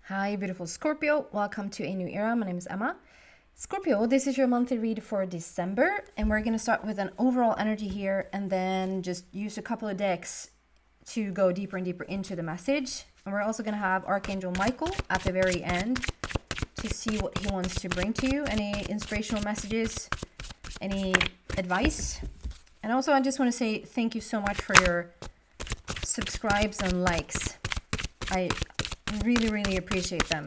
Hi, beautiful Scorpio. Welcome to a new era. My name is Emma. Scorpio, this is your monthly read for December, and we're going to start with an overall energy here and then just use a couple of decks to go deeper and deeper into the message. And we're also going to have Archangel Michael at the very end to see what he wants to bring to you. Any inspirational messages, any advice. And also, I just want to say thank you so much for your subscribes and likes. I really appreciate them.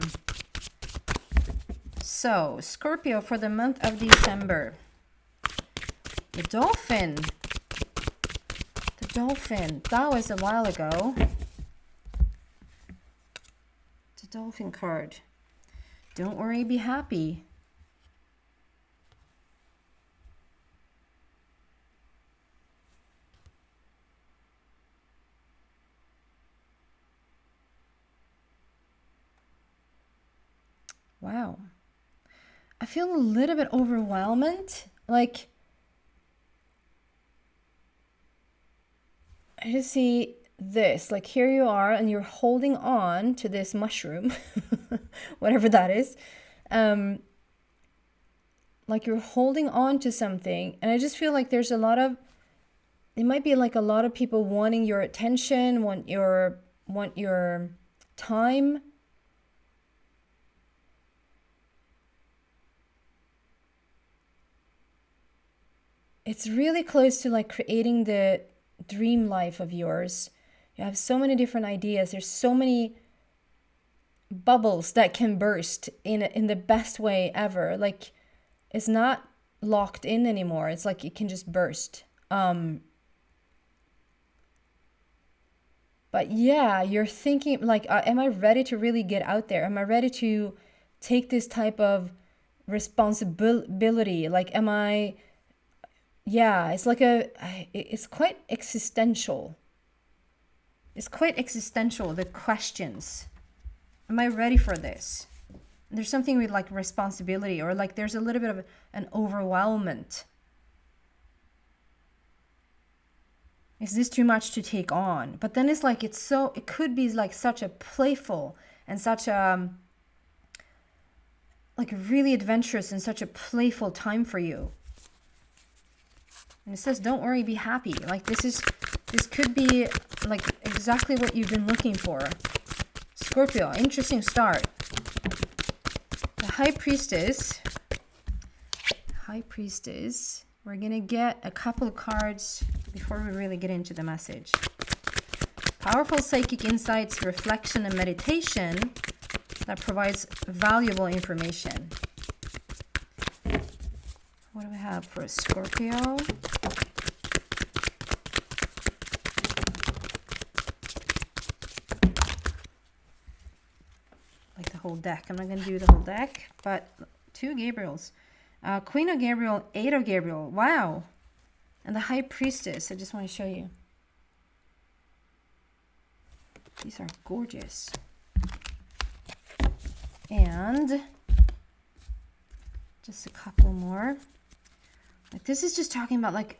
So, Scorpio, for the month of December. The dolphin. The dolphin. That was a while ago. The dolphin card. Don't worry, be happy. Wow. I feel a little bit overwhelmed. Like, I just see this. Like, here you are, and you're holding on to this mushroom, whatever that is. Like, you're holding on to something. And I just feel like there's a lot of, it might be like a lot of people wanting your attention, want your time. It's really close to like creating the dream life of yours. You have so many different ideas. There's so many bubbles that can burst in the best way ever. Like, it's not locked in anymore. It's like it can just burst. But yeah, you're thinking like, am I ready to really get out there? Am I ready to take this type of responsibility? Like, am I... Yeah, it's like it's quite existential. It's quite existential, the questions. Am I ready for this? There's something with like responsibility, or like there's a little bit of an overwhelmment. Is this too much to take on? But then it's like, it could be like such a playful and such a, like really adventurous and such a playful time for you. And it says, don't worry, be happy. Like this could be like exactly what you've been looking for. Scorpio, interesting start. The High Priestess. We're going to get a couple of cards before we really get into the message. Powerful psychic insights, reflection, and meditation that provides valuable information. What do we have for a Scorpio? Like the whole deck. I'm not going to do the whole deck, but 2 Gabriels. Queen of Gabriel, 8 of Gabriel. Wow. And the High Priestess. I just want to show you. These are gorgeous. And just a couple more. Like, this is just talking about like,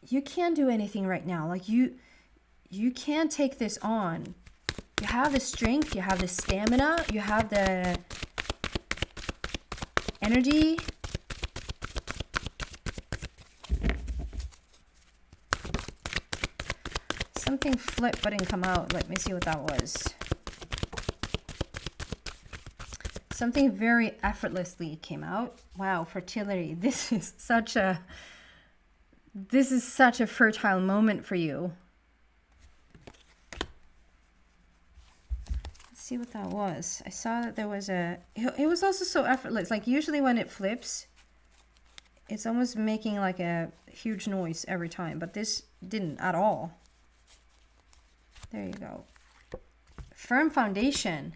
you can't do anything right now. Like you can't take this on. You have the strength, you have the stamina, you have the energy. Something flipped but didn't come out. Let me see what that was. Something very effortlessly came out. Wow, fertility. This is such a fertile moment for you. Let's see what that was. I saw that there was it was also so effortless. Like usually when it flips, it's almost making like a huge noise every time, but this didn't at all. There you go. Firm foundation.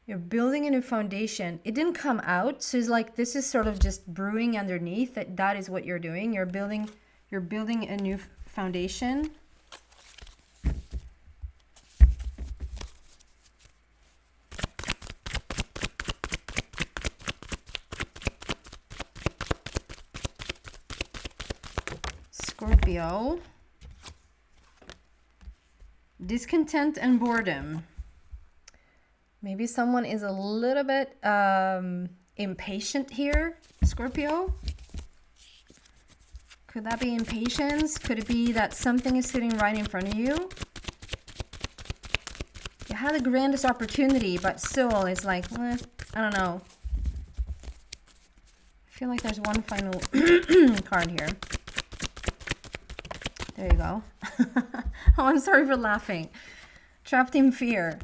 You're building a new foundation. It didn't come out, so it's like this is sort of just brewing underneath. That is what you're doing. You're building a new foundation. Scorpio. Discontent and boredom. Maybe someone is a little bit impatient here, Scorpio. Could that be impatience? Could it be that something is sitting right in front of you? You had the grandest opportunity, but still it's like, I don't know. I feel like there's one final card here. There you go. Oh, I'm sorry for laughing. Trapped in fear.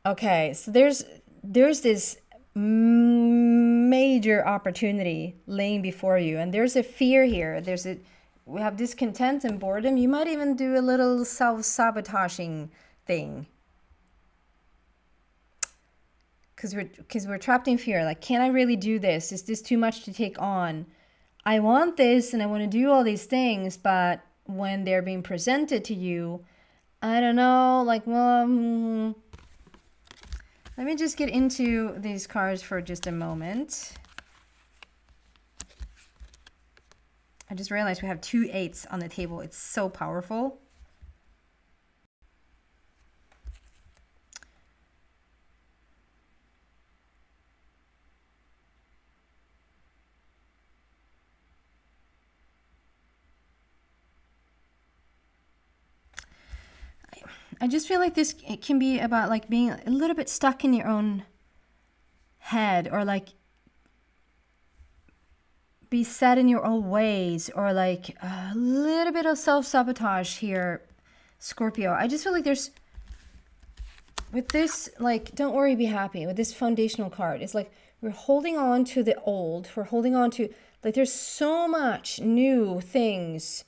Okay, so there's this major opportunity laying before you, and there's a fear here. We have discontent and boredom. You might even do a little self-sabotaging thing. Because we're trapped in fear. Like, can I really do this? Is this too much to take on? I want this and I want to do all these things, but when they're being presented to you, I don't know, like, well, let me just get into these cards for just a moment. I just realized we have 2 8s on the table. It's so powerful. I just feel like it can be about like being a little bit stuck in your own head, or like be set in your own ways, or like a little bit of self-sabotage here, Scorpio. I just feel like there's, with this, like, don't worry, be happy, with this foundational card, it's like we're holding on to the old. We're holding on to, like, there's so much new things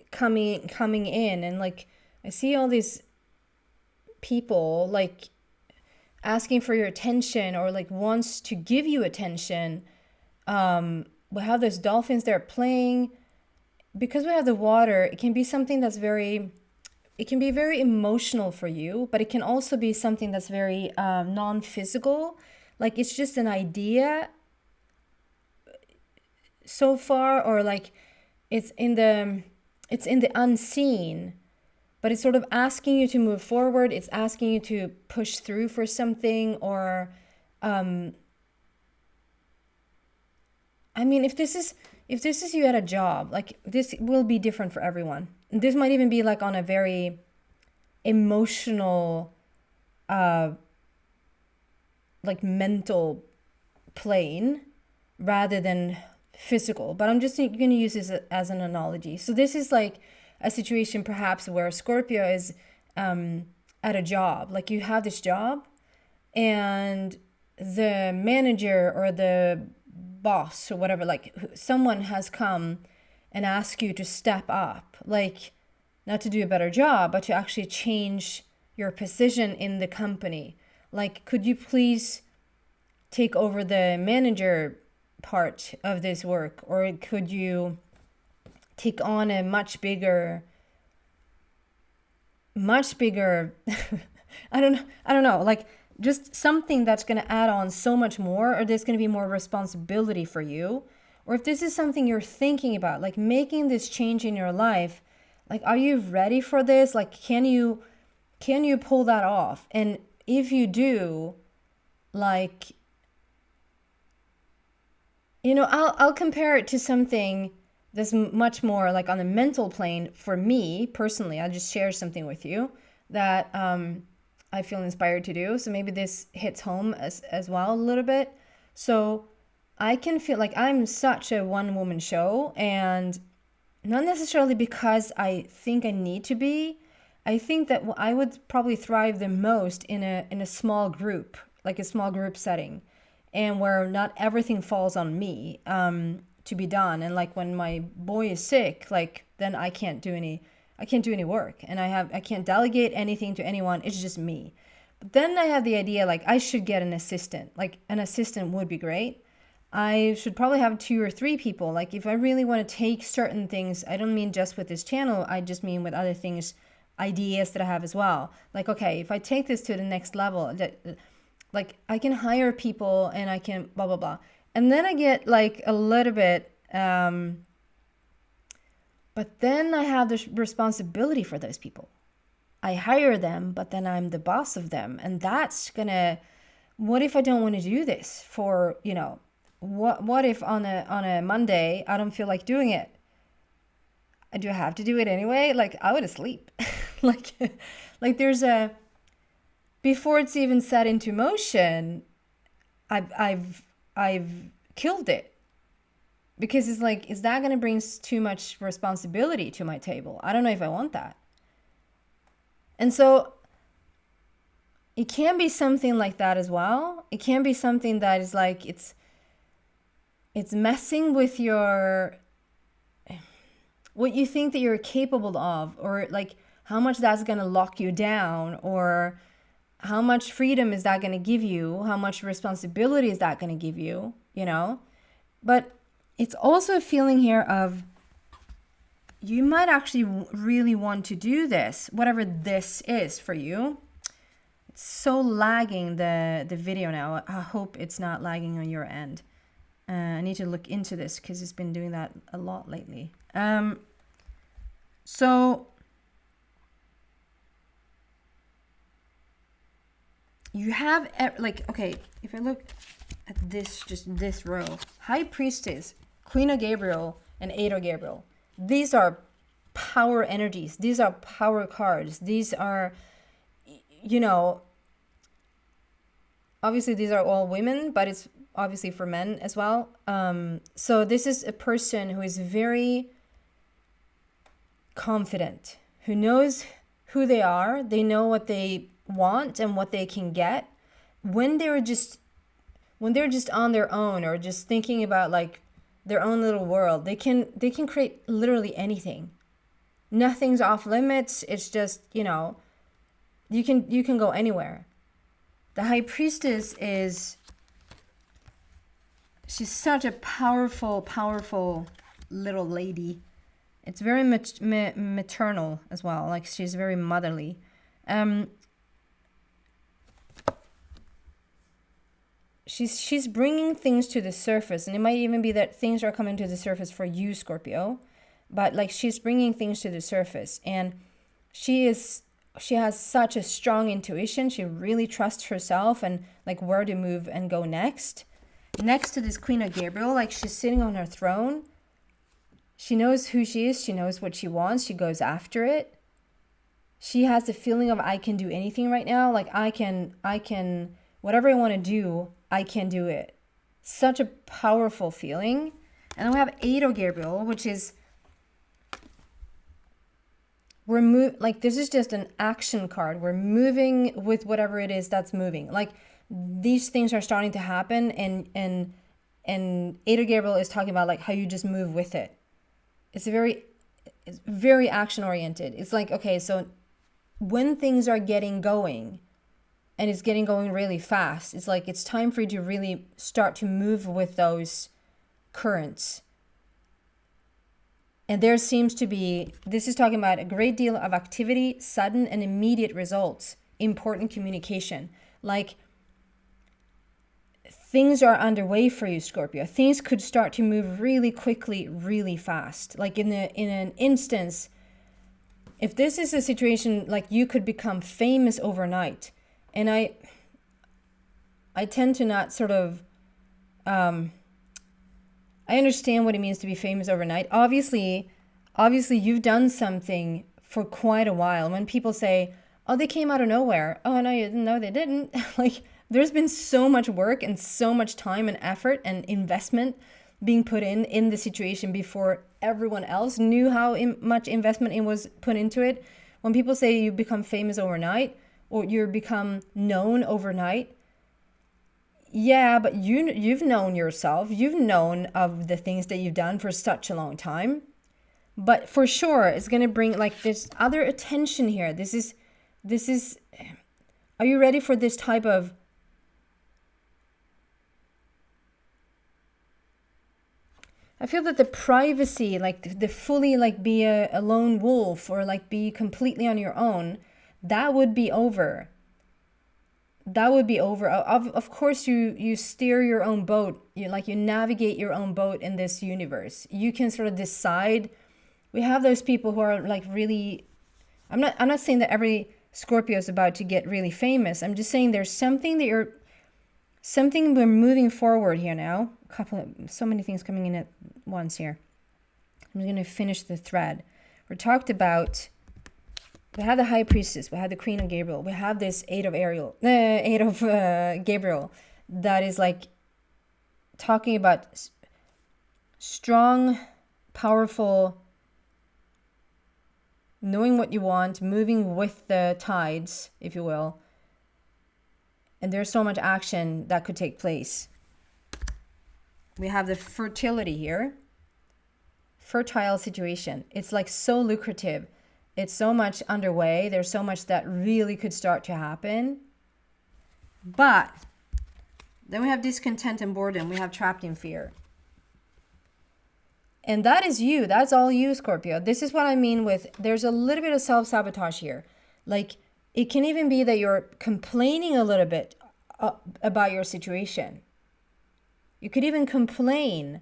coming in, and like I see all these people like asking for your attention, or like wants to give you attention. We have those dolphins that are playing. Because we have the water, it can be something that's it can be very emotional for you, but it can also be something that's very non-physical. Like, it's just an idea so far, or like it's in the unseen, but it's sort of asking you to move forward. It's asking you to push through for something, or I mean, if this is you at a job, like, this will be different for everyone. This might even be like on a very emotional, like mental plane rather than physical. But I'm just going to use this as an analogy. So this is like a situation perhaps where Scorpio is at a job. Like, you have this job and the manager or the boss or whatever, like someone has come and asked you to step up, like, not to do a better job, but to actually change your position in the company. Like, could you please take over the manager part of this work, or could you take on a much bigger I don't know, like, just something that's going to add on so much more, or there's going to be more responsibility for you. Or if this is something you're thinking about, like making this change in your life, like, are you ready for this? Like, can you pull that off? And if you do, like, you know, I'll compare it to something that's much more like on a mental plane. For me personally, I'll just share something with you that I feel inspired to do. So maybe this hits home as well a little bit. So I can feel like I'm such a one-woman show, and not necessarily because I think I need to be. I think that I would probably thrive the most in a small group, like a small group setting, and where not everything falls on me to be done. And like, when my boy is sick, like, then I can't do any work, and I can't delegate anything to anyone. It's just me. But then I have the idea, like, I should get an assistant. Like, an assistant would be great. I should probably have 2 or 3 people. Like, if I really want to take certain things, I don't mean just with this channel, I just mean with other things, ideas that I have as well. Like, okay, if I take this to the next level, like, I can hire people and I can blah, blah, blah. And then I get like a little bit, but then I have this responsibility for those people. I hire them, but then I'm the boss of them. And that's gonna, what if I don't want to do this for, what if on a Monday I don't feel like doing it? Do I have to do it anyway? Like, I would sleep. like like there's a, before it's even set into motion, I've killed it. Because it's like, is that going to bring too much responsibility to my table? I don't know if I want that. And so it can be something like that as well. It can be something that is like, it's messing with your, what you think that you're capable of, or like how much that's going to lock you down, or how much freedom is that going to give you? How much responsibility is that going to give you? But it's also a feeling here of, you might actually really want to do this, whatever this is for you. It's so lagging, the video now. I hope it's not lagging on your end. I need to look into this because it's been doing that a lot lately. So you have, like, okay, if I look at this, just this row, High Priestess, Queen of Gabriel, and Eight of Gabriel. These are power energies. These are power cards. These are, obviously these are all women, but it's obviously for men as well. So this is a person who is very confident, who knows who they are. They know what they want and what they can get. When they're just on their own, or just thinking about like their own little world, they can create literally anything. Nothing's off limits. It's just, you can go anywhere. The High Priestess she's such a powerful little lady. It's very maternal as well. Like, she's very motherly. She's bringing things to the surface, and it might even be that things are coming to the surface for you, Scorpio, but like, she's bringing things to the surface, and she has such a strong intuition. She really trusts herself and like where to move and go next to this Queen of Gabriel. Like, she's sitting on her throne. She knows who she is. She knows what she wants. She goes after it. She has the feeling of, I can do anything right now. Like, I can, whatever I want to do, I can do it. Such a powerful feeling. And then we have Eight of Gabriel, which is, like, this is just an action card. We're moving with whatever it is that's moving. Like, these things are starting to happen, and Eight of Gabriel is talking about like how you just move with it. It's very action oriented. It's like, okay, so when things are getting going, and it's getting going really fast, it's like, it's time for you to really start to move with those currents. And there seems to be, this is talking about a great deal of activity, sudden and immediate results, important communication. Like, things are underway for you, Scorpio. Things could start to move really quickly, really fast. Like, in an instance, if this is a situation, like, you could become famous overnight. And I tend to not sort of, I understand what it means to be famous overnight. Obviously you've done something for quite a while. When people say, oh, they came out of nowhere. Oh, no, they didn't. Like, there's been so much work and so much time and effort and investment being put in the situation before everyone else knew how much investment it was put into it. When people say you become famous overnight, or you become known overnight, yeah, but you've known yourself. You've known of the things that you've done for such a long time. But for sure, it's going to bring like this other attention here. This is, are you ready for this type of, I feel that the privacy, like the fully like be a lone wolf, or like be completely on your own, that would be over. That would be over. Of course, you steer your own boat. You navigate your own boat in this universe. You can sort of decide. We have those people who are like really, I'm not saying that every Scorpio is about to get really famous. I'm just saying there's something we're moving forward here now. So many things coming in at once here. I'm going to finish the thread. We talked about, we have the High Priestess, we have the Queen of Gabriel, we have this Eight of Gabriel, that is like talking about strong, powerful, knowing what you want, moving with the tides, if you will. And there's so much action that could take place. We have the fertility here. Fertile situation. It's like so lucrative. It's so much underway. There's so much that really could start to happen. But then we have discontent and boredom. We have trapped in fear. And that is you. That's all you, Scorpio. This is what I mean with, there's a little bit of self-sabotage here. Like, it can even be that you're complaining a little bit about your situation. You could even complain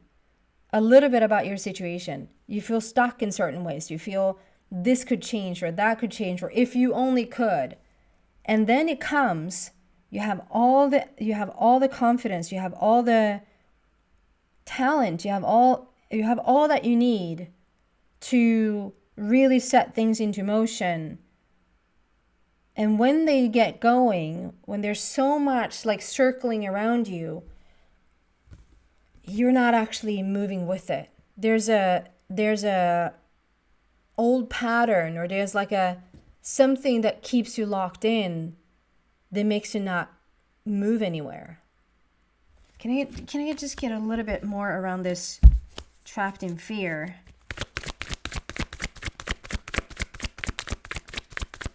a little bit about your situation. You feel stuck in certain ways. You feel this could change or that could change, or if you only could. And then it comes, you have all the confidence, you have all the talent, you have all that you need to really set things into motion. And when they get going, when there's so much like circling around you, you're not actually moving with it. There's a old pattern, or there's like something that keeps you locked in that makes you not move anywhere. Can I just get a little bit more around this trapped in fear?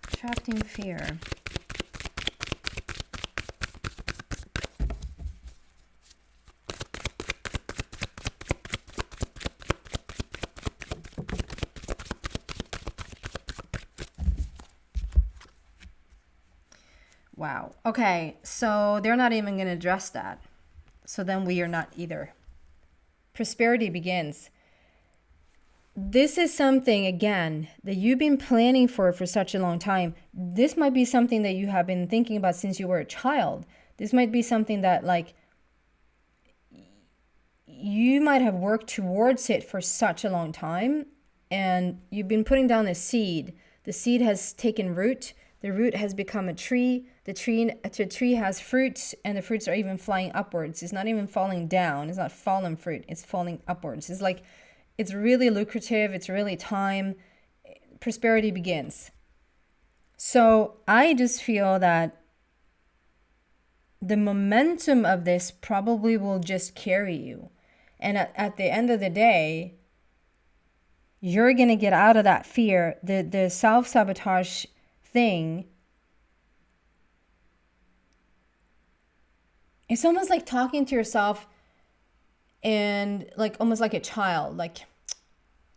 Trapped in fear. Wow. Okay, so they're not even going to address that. So then we are not either. Prosperity begins. This is something, again, that you've been planning for such a long time. This might be something that you have been thinking about since you were a child. This might be something that, like, you might have worked towards it for such a long time, and you've been putting down a seed. The seed has taken root. The root has become a tree. The tree has fruits, and the fruits are even flying upwards. It's not even falling down. It's not fallen fruit. It's falling upwards. It's like, it's really lucrative. It's really time. Prosperity begins. So I just feel that the momentum of this probably will just carry you. And at the end of the day, you're going to get out of that fear. The self-sabotage thing, it's almost like talking to yourself and like almost like a child, like,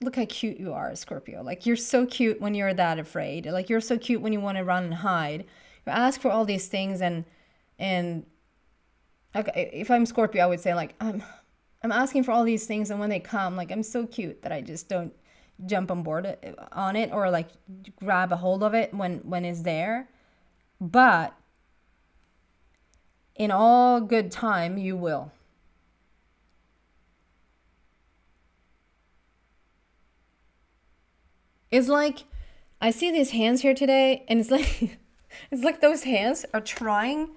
look how cute you are, Scorpio. Like, you're so cute when you're that afraid. Like, you're so cute when you want to run and hide. You ask for all these things, and okay, if I'm Scorpio, I would say, like, I'm asking for all these things, and when they come, like, I'm so cute that I just don't jump on board on it, or like grab a hold of it when it's there. But in all good time, you will. It's like, I see these hands here today, and it's like it's like those hands are trying,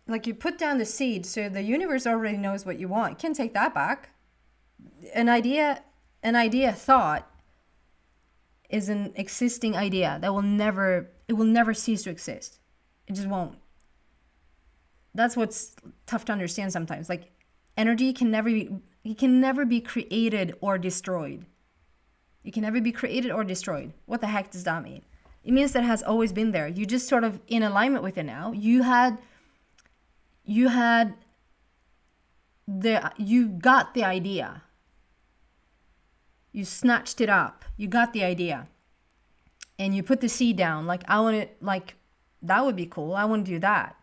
like, you put down the seed, so the universe already knows what you want. You can't take that back. An idea thought is an existing idea that will never cease to exist. It just won't. That's what's tough to understand sometimes. Like, energy can never be created or destroyed. It can never be created or destroyed. What the heck does that mean? It means that it has always been there. You just sort of in alignment with it now. You got the idea. You snatched it up. You got the idea. And you put the seed down. Like, I want it, like, that would be cool. I want to do that.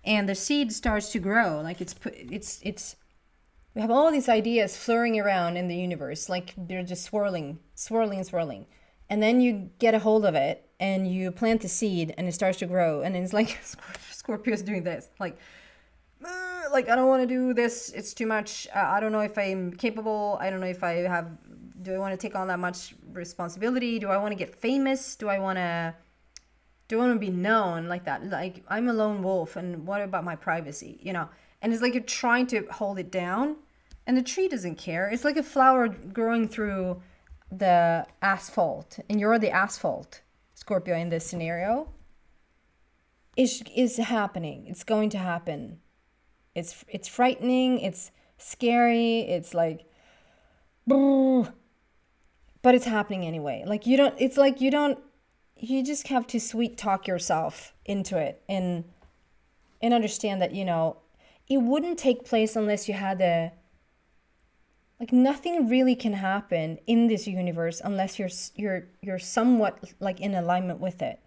And the seed starts to grow. Like, we have all these ideas flurrying around in the universe. Like, they're just swirling. and then you get a hold of it and you plant the seed and it starts to grow, and it's like Scorpio's doing this, like I don't want to do this, it's too much, I don't know if I'm capable, I don't know if I have, do I want to take on that much responsibility, do I want to get famous, do I want to be known like that, like I'm a lone wolf, and what about my privacy, you know? And it's like you're trying to hold it down, and the tree doesn't care. It's like a flower growing through the asphalt, and you're the asphalt, Scorpio, in this scenario. Is happening. It's going to happen. It's frightening. It's scary. It's like, but it's happening anyway. Like you don't. It's like you don't. You just have to sweet talk yourself into it, and understand that, you know, it wouldn't take place unless you had a, like, nothing really can happen in this universe unless you're somewhat like in alignment with it.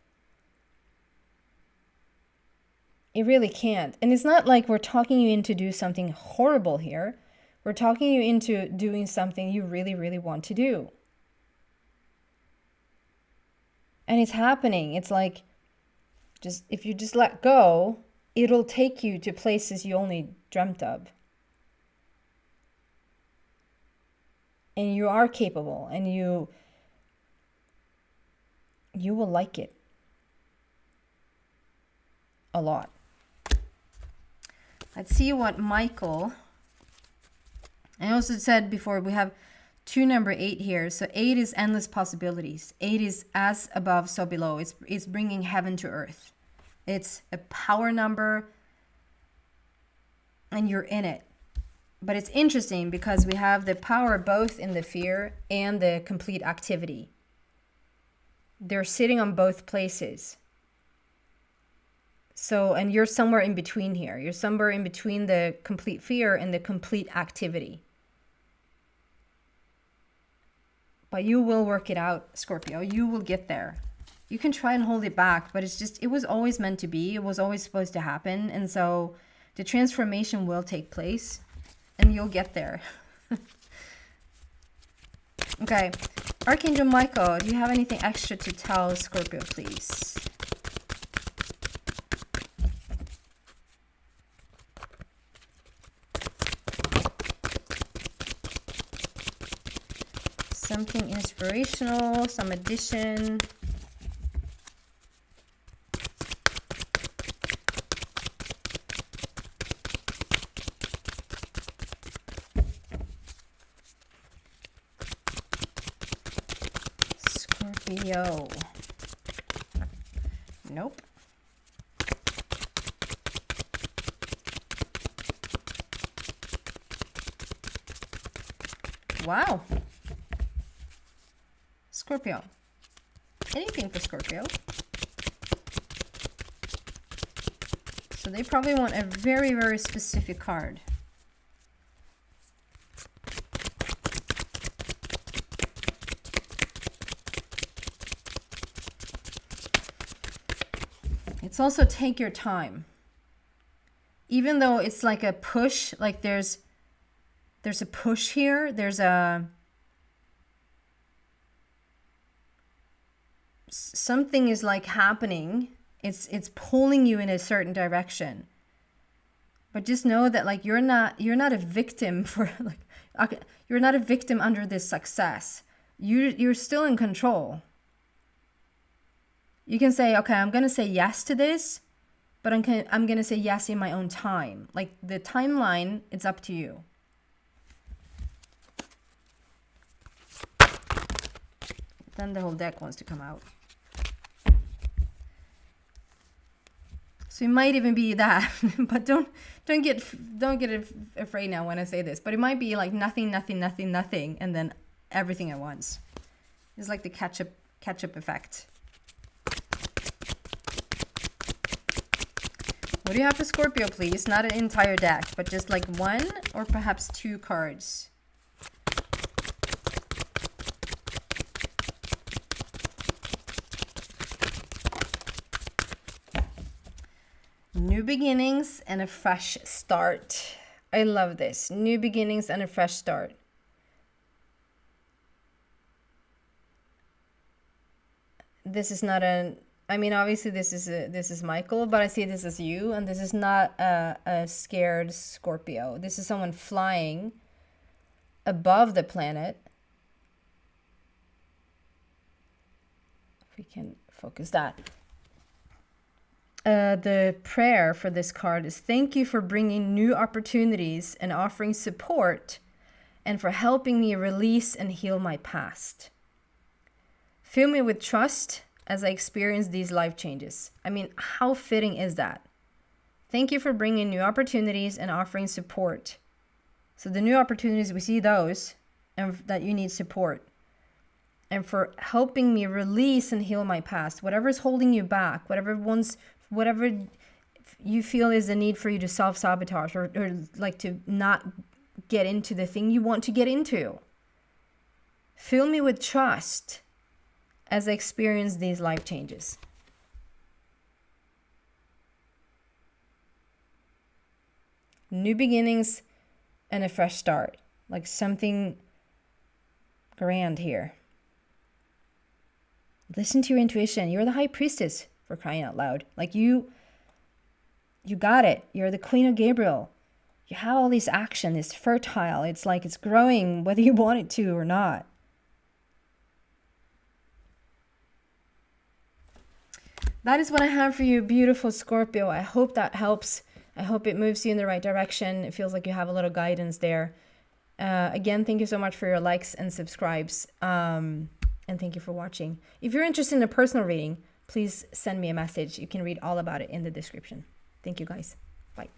It really can't. And it's not like we're talking you into do something horrible here. We're talking you into doing something you really, really want to do. And it's happening. It's like, just if you just let go, it'll take you to places you only dreamt of. And you are capable, and you will like it a lot. Let's see what Michael, I also said before, we have 2 number 8 here. So 8 is endless possibilities. 8 is as above, so below. It's bringing heaven to earth. It's a power number, and you're in it. But it's interesting because we have the power both in the fear and the complete activity. They're sitting on both places. So, and you're somewhere in between here. You're somewhere in between the complete fear and the complete activity. But you will work it out, Scorpio. You will get there. You can try and hold it back, but it's just, it was always meant to be. It was always supposed to happen. And so the transformation will take place, and you'll get there. Okay. Archangel Michael, do you have anything extra to tell Scorpio, please? Something inspirational, some addition. Scorpio. Nope. Wow. Scorpio. Anything for Scorpio. So they probably want a very, very specific card. It's also take your time. Even though it's like a push, like there's a push here, there's a something is like happening. It's pulling you in a certain direction. But just know that, like, you're not a victim for, like, okay, you're not a victim under this success. You're still in control. You can say, okay, I'm gonna say yes to this, but I'm gonna say yes in my own time. Like, the timeline, it's up to you. Then the whole deck wants to come out. So it might even be that, but don't get afraid now when I say this. But it might be like nothing, and then everything at once. It's like the catch-up effect. What do you have for Scorpio, please? Not an entire deck, but just like 1 or perhaps 2 cards. New beginnings and a fresh start. I love this. New beginnings and a fresh start. this is not an, I mean, obviously this is Michael, but I see this as you, and this is not a scared Scorpio. This is someone flying above the planet. If we can focus that. The prayer for this card is, thank you for bringing new opportunities and offering support, and for helping me release and heal my past. Fill me with trust as I experience these life changes. I mean, how fitting is that? Thank you for bringing new opportunities and offering support. So the new opportunities, we see those, and that you need support. And for helping me release and heal my past. Whatever is holding you back, whatever you feel is the need for you to self-sabotage, or like to not get into the thing you want to get into. Fill me with trust as I experience these life changes. New beginnings and a fresh start. Like something grand here. Listen to your intuition. You're the high priestess, for crying out loud. Like you got it. You're the Queen of Gabriel. You have all this action. It's fertile. It's like it's growing whether you want it to or not. That is what I have for you, beautiful Scorpio. I hope that helps. I hope it moves you in the right direction. It feels like you have a little guidance there. Again, thank you so much for your likes and subscribes. And thank you for watching. If you're interested in a personal reading, please send me a message. You can read all about it in the description. Thank you, guys. Bye.